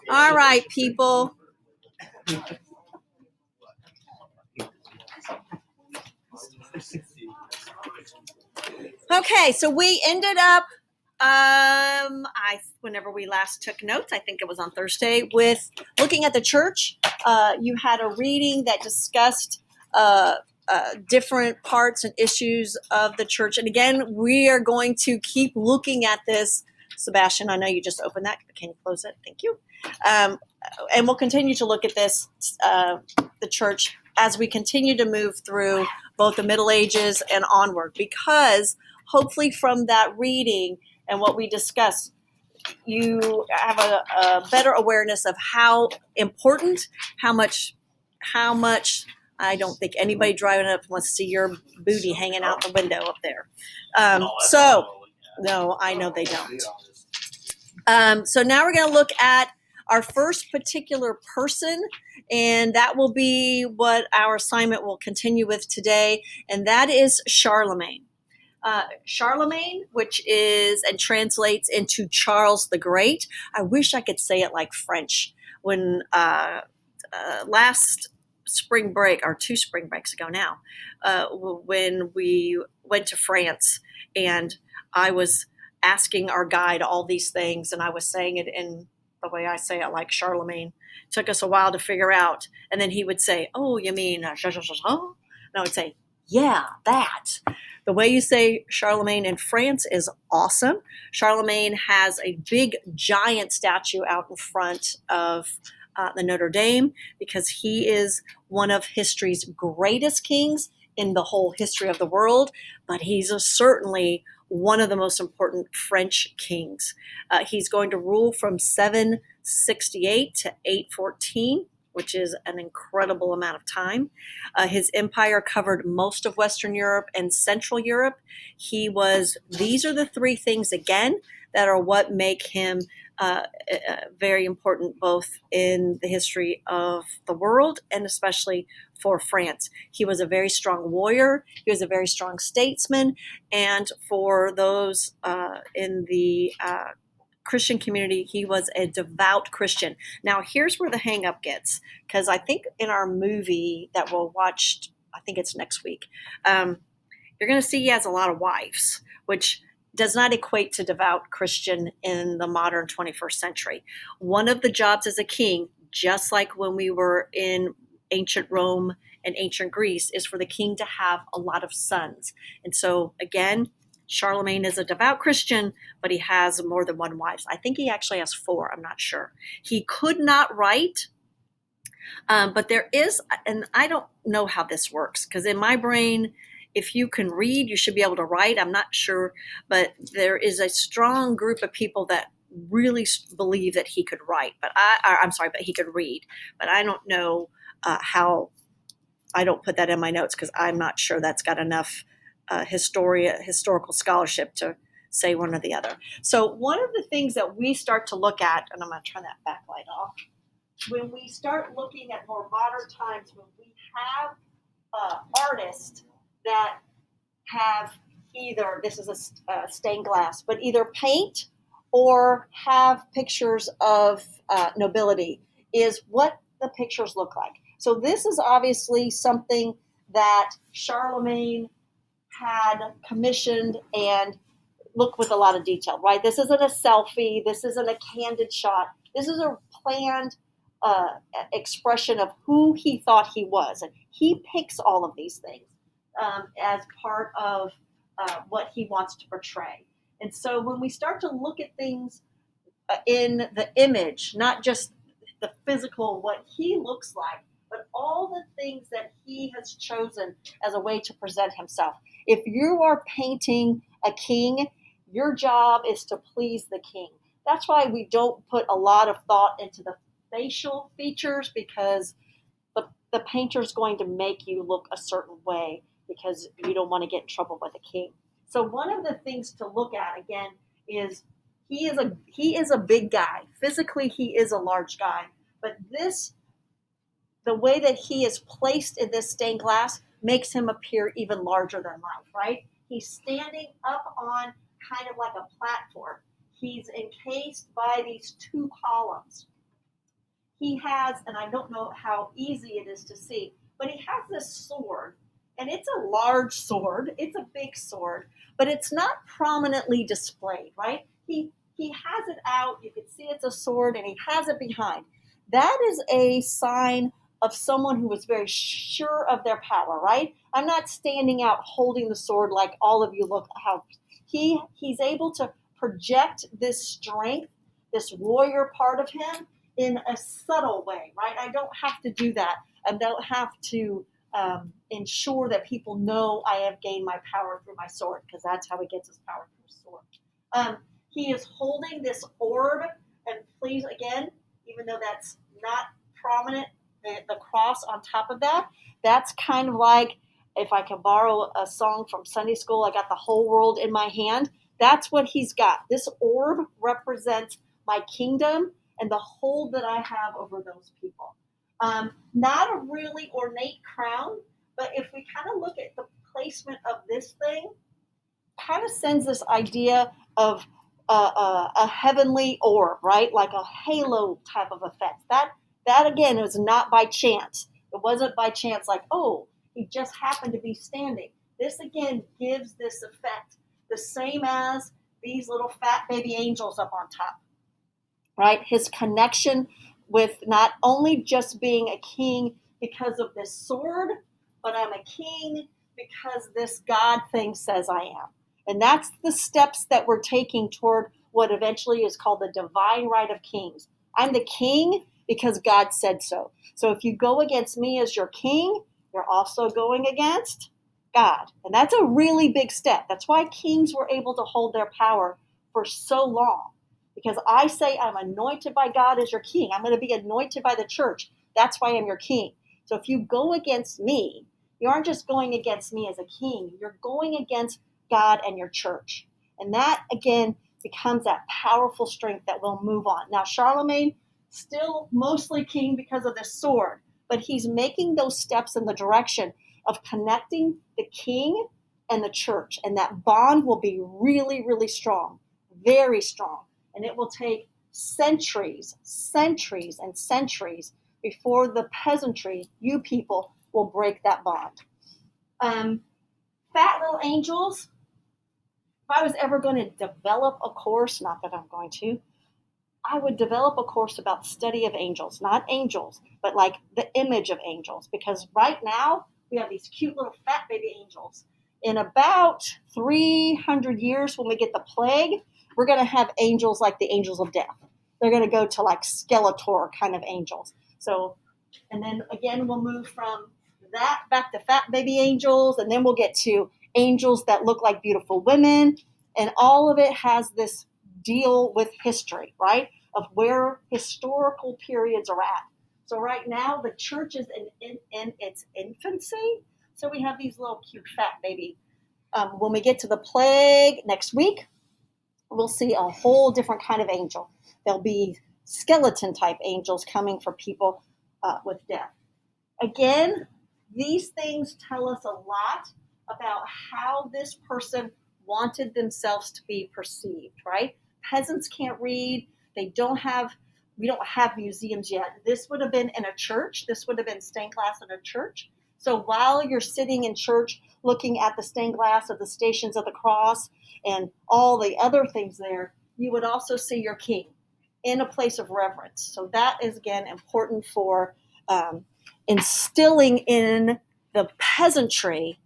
All right, people. Okay, so we ended up whenever we last took notes, I think it was on Thursday, with looking at the church. You had a reading that discussed different parts and issues of the church. And again, we are going to keep looking at this. Sebastian, I know you just opened that. Can you close it? Thank you. And we'll continue to look at this, the church, as we continue to move through both the Middle Ages and onward, because hopefully from that reading and what we discussed, you have a better awareness of how important, how much. I don't think anybody driving up wants to see your booty hanging out the window up there. No, I know they don't. So now we're going to look at our first particular person, and that will be what our assignment will continue with today, and that is Charlemagne. Charlemagne, which is and translates into Charles the Great. I wish I could say it like French. When last spring break, or 2 spring breaks ago now, when we went to France, and I was asking our guide all these things, and I was saying it in the way I say it, like Charlemagne. It took us a while to figure out, and then he would say, "Oh, you mean?" And I would say, "Yeah, that." The way you say Charlemagne in France is awesome. Charlemagne has a big, giant statue out in front of the Notre Dame, because he is one of history's greatest kings in the whole history of the world, but he's certainly one of the most important French kings. He's going to rule from 768 to 814, which is an incredible amount of time. His empire covered most of Western Europe and Central Europe. These are the 3 things, again, that are what make him very important both in the history of the world and especially for France. He was a very strong warrior. He was a very strong statesman. And for those in the Christian community, he was a devout Christian. Now, here's where the hang-up gets, because I think in our movie that we'll watch, I think it's next week, you're going to see he has a lot of wives, which does not equate to devout Christian in the modern 21st century. One of the jobs as a king, just like when we were in ancient Rome and ancient Greece, is for the king to have a lot of sons. And so, again, Charlemagne is a devout Christian, but he has more than one wife. I think he actually has 4. I'm not sure. He could not write, but there is, and I don't know how this works, because in my brain, if you can read, you should be able to write. I'm not sure, but there is a strong group of people that really believe that he could write, but he could read. But I don't know how. I don't put that in my notes because I'm not sure that's got enough historical scholarship to say one or the other. So one of the things that we start to look at, and I'm going to turn that backlight off, when we start looking at more modern times, when we have artists that have either, this is a stained glass, but either paint or have pictures of nobility, is what the pictures look like. So this is obviously something that Charlemagne had commissioned and looked with a lot of detail, right? This isn't a selfie. This isn't a candid shot. This is a planned expression of who he thought he was. And he picks all of these things as part of what he wants to portray. And so when we start to look at things in the image, not just the physical, what he looks like, but all the things that he has chosen as a way to present himself. If you are painting a king, your job is to please the king. That's why we don't put a lot of thought into the facial features, because the painter's going to make you look a certain way because you don't want to get in trouble with the king. So one of the things to look at, again, is he is a big guy. Physically, he is a large guy. But the way that he is placed in this stained glass makes him appear even larger than life, right? He's standing up on kind of like a platform. He's encased by these 2 columns. he has, and I don't know how easy it is to see, but he has this sword, and it's a large sword. It's a big sword, but it's not prominently displayed, right? He has it out. You can see it's a sword, and he has it behind. That is a sign of someone who is very sure of their power, right? I'm not standing out holding the sword like all of you look how he's able to project this strength, this warrior part of him in a subtle way, right? I don't have to do that. I don't have to ensure that people know I have gained my power through my sword, because that's how he gets his power through his sword. He is holding this orb, and please, again, even though that's not prominent, the cross on top of that, that's kind of like, if I can borrow a song from Sunday school, I got the whole world in my hand. That's what he's got. This orb represents my kingdom and the hold that I have over those people. Not a really ornate crown, but if we kind of look at the placement of this thing, kind of sends this idea of a heavenly orb, right? Like a halo type of effect. That again is not by chance. It wasn't by chance like, oh, he just happened to be standing. This again gives this effect, the same as these little fat baby angels up on top, right? His connection with not only just being a king because of this sword, but I'm a king because this God thing says I am. And that's the steps that we're taking toward what eventually is called the divine right of kings. I'm the king because God said so. So if you go against me as your king, you're also going against God. And that's a really big step. That's why kings were able to hold their power for so long. Because I say I'm anointed by God as your king. I'm going to be anointed by the church. That's why I'm your king. So if you go against me, you aren't just going against me as a king. You're going against God and your church. And that, again, becomes that powerful strength that will move on. Now, Charlemagne, still mostly king because of this sword, but he's making those steps in the direction of connecting the king and the church. And that bond will be really, really strong, very strong. And it will take centuries, centuries, and centuries before the peasantry, you people, will break that bond. Fat little angels. If I was ever going to develop a course, not that I'm going to, I would develop a course about the study of angels, not angels, but like the image of angels. Because right now, we have these cute little fat baby angels. In about 300 years, when we get the plague, we're going to have angels like the angels of death. They're going to go to like Skeletor kind of angels. So, and then again, we'll move from that back to fat baby angels, and then we'll get to angels that look like beautiful women. And all of it has this deal with history, right? Of where historical periods are at. So right now, the church is in its infancy. So we have these little cute fat baby. When we get to the plague next week, we'll see a whole different kind of angel. There'll be skeleton type angels coming for people with death. Again, these things tell us a lot about how this person wanted themselves to be perceived, right? Peasants can't read. We don't have museums yet. This would have been in a church. This would have been stained glass in a church. So while you're sitting in church looking at the stained glass of the Stations of the Cross and all the other things there, you would also see your king in a place of reverence. So that is, again, important for instilling in the peasantry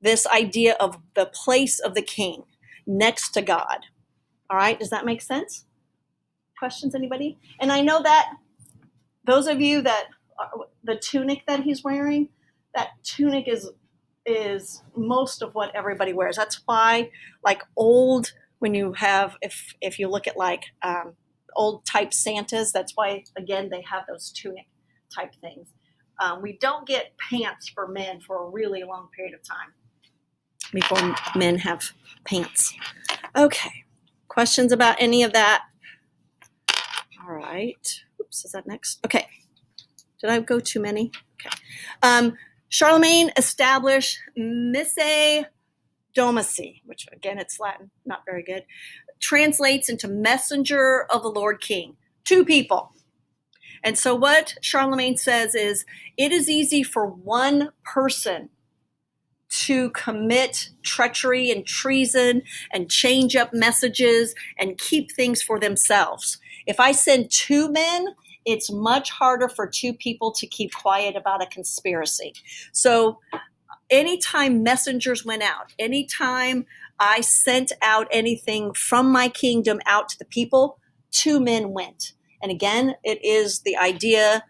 this idea of the place of the king next to God. All right, does that make sense? Questions, anybody? And I know that those of you that the tunic that he's wearing, that tunic is most of what everybody wears. That's why, like old, when you have, if you look at like old type Santas, that's why, again, they have those tunic type things. We don't get pants for men for a really long period of time before men have pants. Okay, questions about any of that? All right. Oops, is that next? Okay. Did I go too many? Okay. Charlemagne established Mise Domici, which again, it's Latin, not very good, translates into messenger of the Lord King. 2 people. And so what Charlemagne says is, it is easy for one person to commit treachery and treason and change up messages and keep things for themselves. If I send two men, it's much harder for two people to keep quiet about a conspiracy. So anytime messengers went out, anytime I sent out anything from my kingdom out to the people, two men went. And again, it is the idea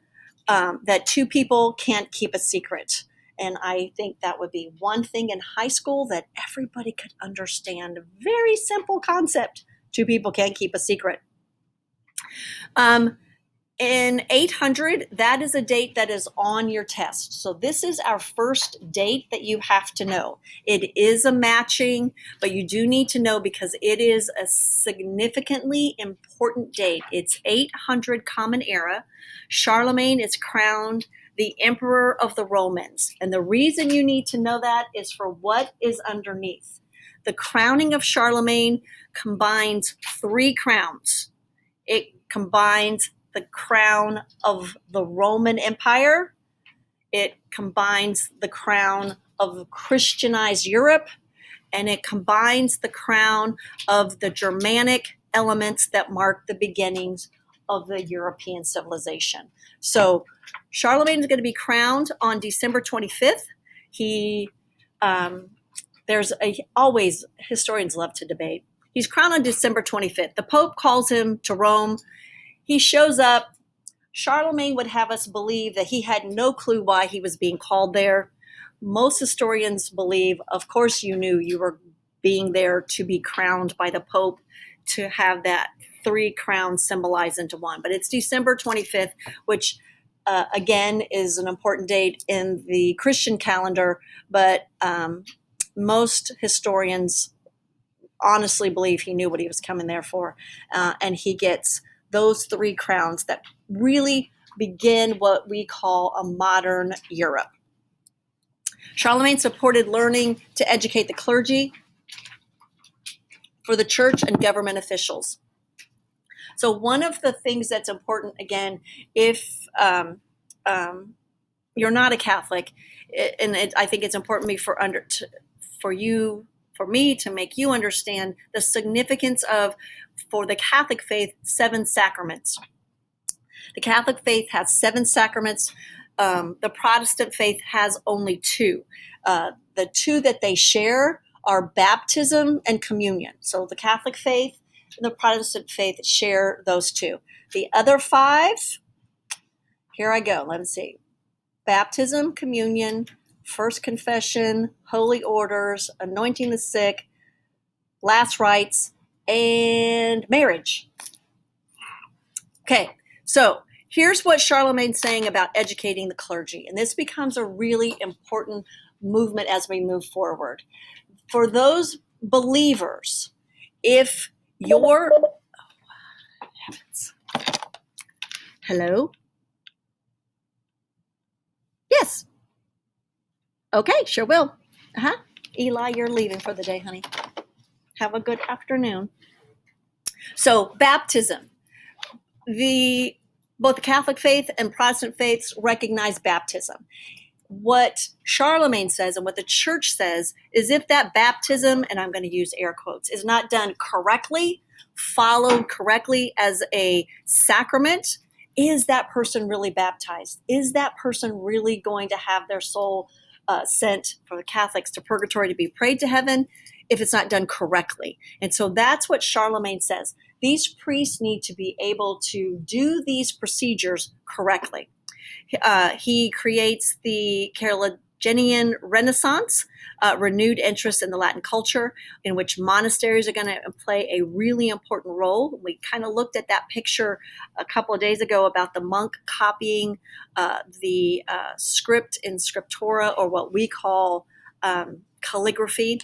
that two people can't keep a secret. And I think that would be one thing in high school that everybody could understand. Very simple concept. Two people can't keep a secret. In 800, that is a date that is on your test. So this is our first date that you have to know. It is a matching, but you do need to know because it is a significantly important date. It's 800 Common Era. Charlemagne is crowned the Emperor of the Romans. And the reason you need to know that is for what is underneath. The crowning of Charlemagne combines three crowns. It combines the crown of the Roman Empire. It combines the crown of Christianized Europe, and it combines the crown of the Germanic elements that mark the beginnings of the European civilization. So Charlemagne is going to be crowned on December 25th. Always historians love to debate. He's crowned on December 25th. The Pope calls him to Rome. He shows up. Charlemagne would have us believe that he had no clue why he was being called there. Most historians believe, of course, you knew you were being there to be crowned by the Pope, to have that three crowns symbolized into one. But it's December 25th, which again is an important date in the Christian calendar. But most historians honestly believe he knew what he was coming there for. And he gets those three crowns that really begin what we call a modern Europe. Charlemagne supported learning to educate the clergy for the church and government officials. So one of the things that's important, again, if you're not a Catholic, I think it's important for me to make you understand the significance of, for the Catholic faith, 7 sacraments. The Catholic faith has 7 sacraments. The Protestant faith has only 2. The 2 that they share are baptism and communion. So the Catholic faith and the Protestant faith share those 2. The other 5, here I go, let me see. Baptism, communion, first confession, holy orders, anointing the sick, last rites, and marriage. Okay, so here's what Charlemagne's saying about educating the clergy, and this becomes a really important movement as we move forward. For those believers, if you're... Oh, heavens. Hello? Yes. Okay, sure will. Eli, you're leaving for the day, honey. Have a good afternoon. So, baptism. Both the Catholic faith and Protestant faiths recognize baptism. What Charlemagne says and what the church says is, if that baptism, and I'm going to use air quotes, is not done correctly, followed correctly as a sacrament, is that person really baptized? Is that person really going to have their soul sent, for the Catholics, to purgatory to be prayed to heaven, if it's not done correctly? And so that's what Charlemagne says. These priests need to be able to do these procedures correctly. He creates the Carolingian Renaissance, renewed interest in the Latin culture, in which monasteries are going to play a really important role. We kind of looked at that picture a couple of days ago about the monk copying the script in scriptura, or what we call calligraphy.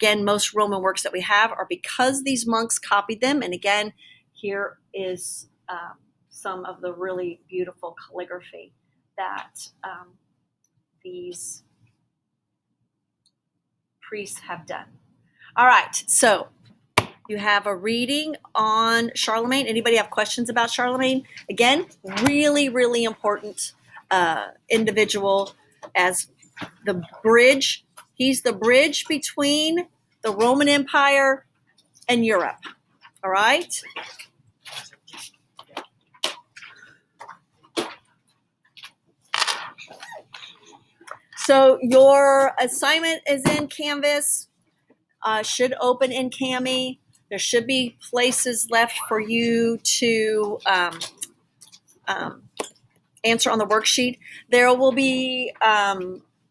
Again, most Roman works that we have are because these monks copied them. And again, here is some of the really beautiful calligraphy that these priests have done. All right, so You have a reading on Charlemagne. Anybody have questions about Charlemagne? Again, really, really important individual as the bridge. He's the bridge between the Roman Empire and Europe. All right? So your assignment is in Canvas, should open in Cami. There should be places left for you to answer on the worksheet. There will be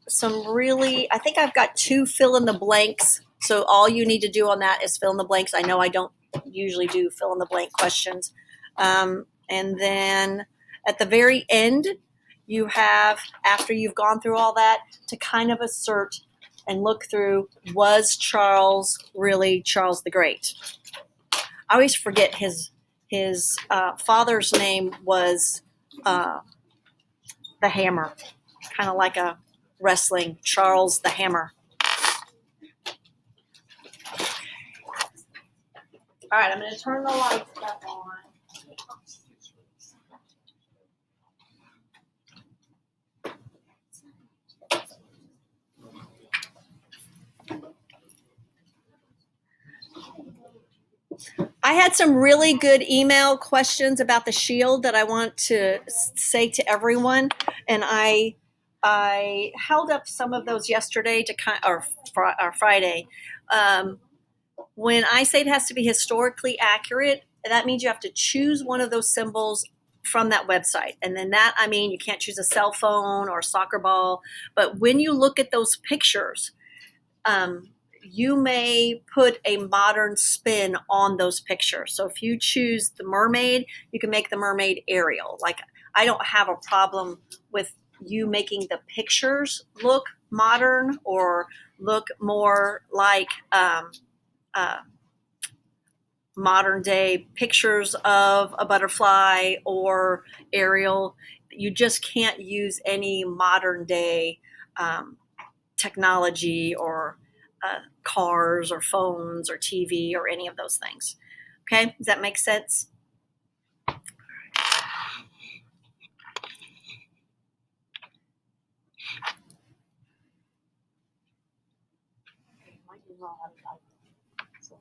some really, I think I've got 2 fill in the blanks. So all you need to do on that is fill in the blanks. I know I don't usually do fill in the blank questions. And then at the very end, you have, after you've gone through all that, to kind of assert and look through, was Charles really Charles the Great? I always forget his father's name was the Hammer, kind of like a wrestling, Charles the Hammer. All right, I'm going to turn the lights back on. I had some really good email questions about the shield that I want to say to everyone, and I held up some of those yesterday to or Friday. When I say it has to be historically accurate, that means you have to choose one of those symbols from that website. And then that, I mean, you can't choose a cell phone or a soccer ball. But when you look at those pictures, you may put a modern spin on those pictures. So if you choose the mermaid, you can make the mermaid Ariel. Like, I don't have a problem with you making the pictures look modern or look more like modern day pictures of a butterfly or Ariel. You just can't use any modern day technology or cars or phones or TV or any of those things. Okay, does that make sense? So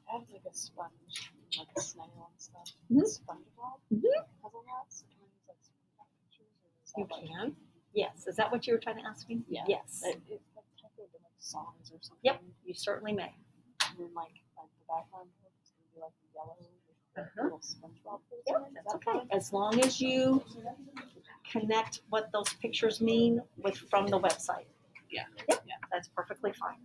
I have like a sponge, like a snail and stuff. Mm-hmm. SpongeBob Mm-hmm. has a lot, so can I use like SpongeBob pictures? Or is that You like, can. Yes. Is that what you were trying to ask me? Yeah. Yes. It's like technically like songs or something. Yep. You certainly may. And then like the background is gonna be like yellow with little SpongeBob things. Yep, that's okay. As long as you connect what those pictures mean with from the website. Yeah. Yep. Yeah. That's perfectly fine.